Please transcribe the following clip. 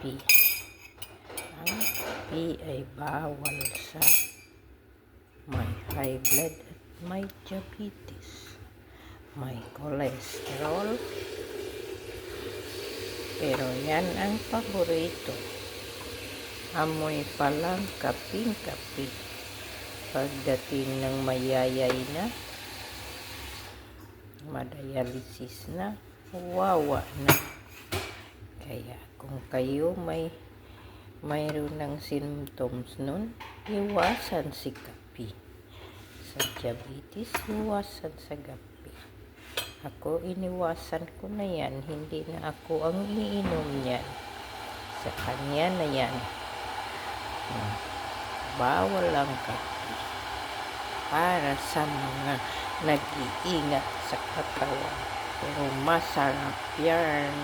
kape. Ang kape ay bawal sa may high blood at may diabetes, may cholesterol. Pero yan ang paborito. Amoy palang kaping-kape. Pagdating ng mayayay na, madialysis na, wawa na. Kaya kung kayo mayroon ng symptoms nun, iwasan si kape. Sa diabetes, iwasan sa kape. Ako, iniwasan ko na yan. Hindi na ako ang iinom niyan. Sa kanya na yan. Bawal ang kape. Para sa mga nag-iingat sa katawan. Pero masarap yan.